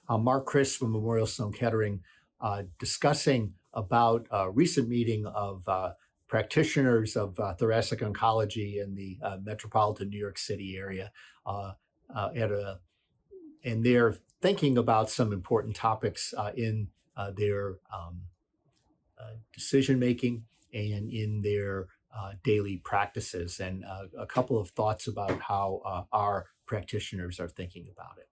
Mark Kris from Memorial Sloan Kettering, discussing about a recent meeting of practitioners of thoracic oncology in the metropolitan New York City area, and they're thinking about some important topics in their decision making and in their daily practices, and a couple of thoughts about how our practitioners are thinking about it.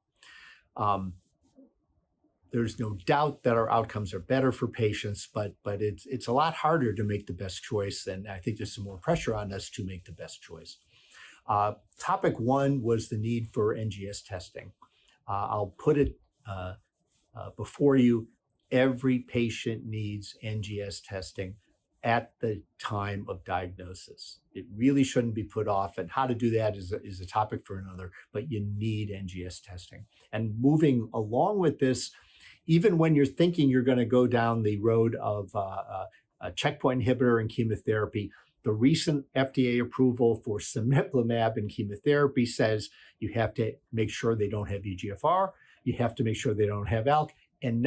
There's no doubt that our outcomes are better for patients, but it's a lot harder to make the best choice, and I think there's some more pressure on us to make the best choice. Topic one was the need for NGS testing. I'll put it before you. Every patient needs NGS testing at the time of diagnosis. It really shouldn't be put off, and how to do that is a topic for another, but you need NGS testing. And moving along with this, even when you're thinking you're going to go down the road of a checkpoint inhibitor and chemotherapy, the recent FDA approval for cemiplimab and chemotherapy says you have to make sure they don't have EGFR, you have to make sure they don't have ALK, and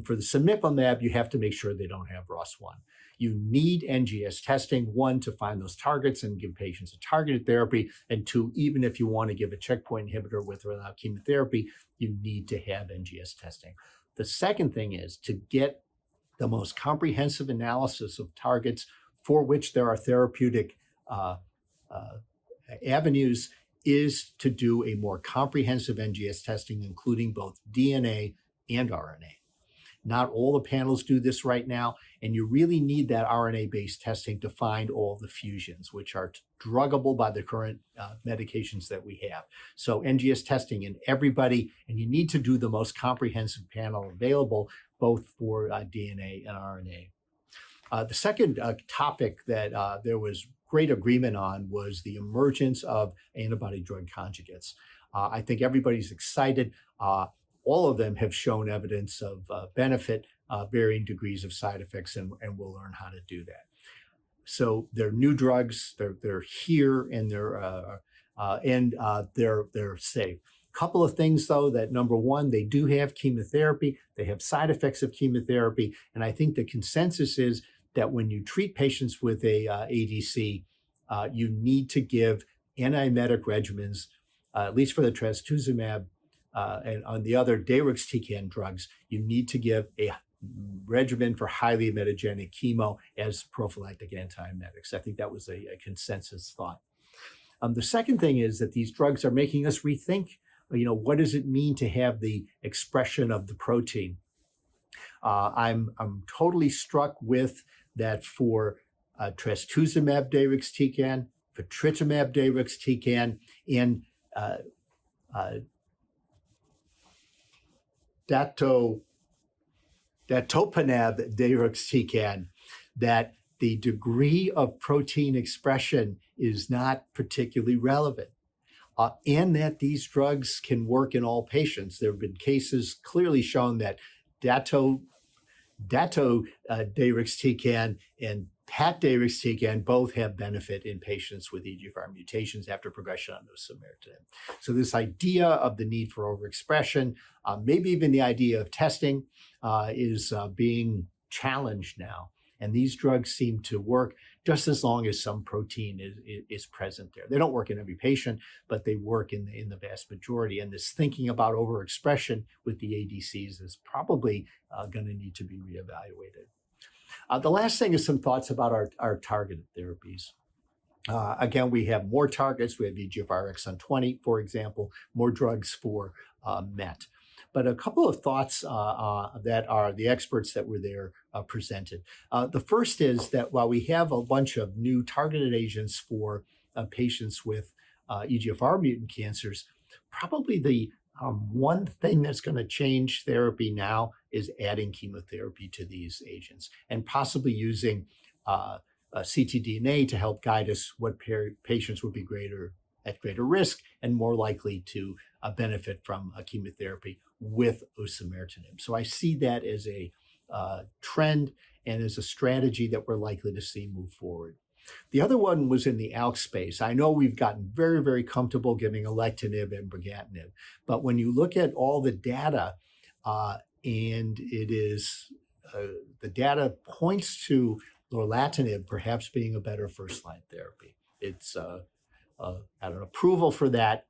for the cemiplimab, you have to make sure they don't have ROS1. You need NGS testing, one, to find those targets and give patients a targeted therapy, and two, even if you want to give a checkpoint inhibitor with or without chemotherapy, you need to have NGS testing. The second thing is to get the most comprehensive analysis of targets for which there are therapeutic avenues is to do a more comprehensive NGS testing, including both DNA and RNA. Not all the panels do this right now, and you really need that RNA-based testing to find all the fusions, which are druggable by the current medications that we have. So NGS testing in everybody, and you need to do the most comprehensive panel available, both for DNA and RNA. The second topic that there was great agreement on was the emergence of antibody-drug conjugates. I think everybody's excited. All of them have shown evidence of benefit, varying degrees of side effects, and we'll learn how to do that. So they're new drugs. They're here, and they're safe. Couple of things, though, that number one, they do have chemotherapy. They have side effects of chemotherapy, and I think the consensus is that when you treat patients with a ADC, you need to give antiemetic regimens, at least for the trastuzumab, and on the other deruxtecan drugs, you need to give a regimen for highly emetogenic chemo as prophylactic antiemetics. I think that was a consensus thought. The second thing is that these drugs are making us rethink, what does it mean to have the expression of the protein? I'm totally struck with that for trastuzumab deruxtecan, patritumab deruxtecan, and datopotamab deruxtecan, that the degree of protein expression is not particularly relevant, and that these drugs can work in all patients. There have been cases clearly shown that deruxtecan and pat deruxtecan both have benefit in patients with EGFR mutations after progression on osimertinib. So this idea of the need for overexpression, maybe even the idea of testing, is being challenged now. And these drugs seem to work just as long as some protein is present there. They don't work in every patient, but they work in the vast majority. And this thinking about overexpression with the ADCs is probably going to need to be reevaluated. The last thing is some thoughts about our targeted therapies. Again, we have more targets. We have EGFR exon 20, for example, more drugs for MET. But a couple of thoughts that are the experts that were there presented. The first is that while we have a bunch of new targeted agents for patients with EGFR mutant cancers, probably the one thing that's going to change therapy now is adding chemotherapy to these agents and possibly using ctDNA to help guide us what patients would be at greater risk and more likely to benefit from chemotherapy with osimertinib. So I see that as a trend and as a strategy that we're likely to see move forward. The other one was in the ALK space. I know we've gotten very, very comfortable giving alectinib and brigatinib, but when you look at all the data and it is the data points to lorlatinib perhaps being a better first-line therapy. It's had an approval for that,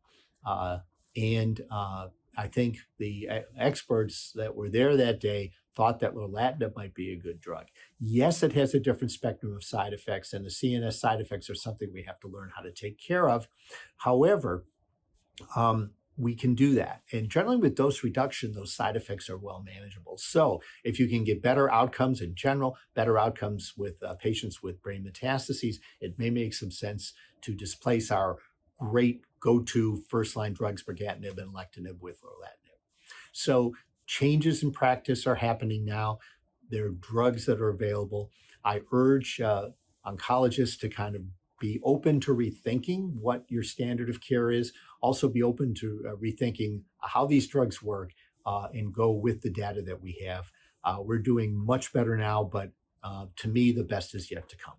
and I think the experts that were there that day thought that lorlatinib might be a good drug. Yes, it has a different spectrum of side effects, and the CNS side effects are something we have to learn how to take care of. However, we can do that. And generally with dose reduction, those side effects are well manageable. So if you can get better outcomes in general, better outcomes with patients with brain metastases, it may make some sense to displace our great go-to first-line drugs, brigatinib and alectinib, with lorlatinib. So changes in practice are happening now. There are drugs that are available. I urge oncologists to kind of be open to rethinking what your standard of care is. Also be open to rethinking how these drugs work and go with the data that we have. We're doing much better now, but to me, the best is yet to come.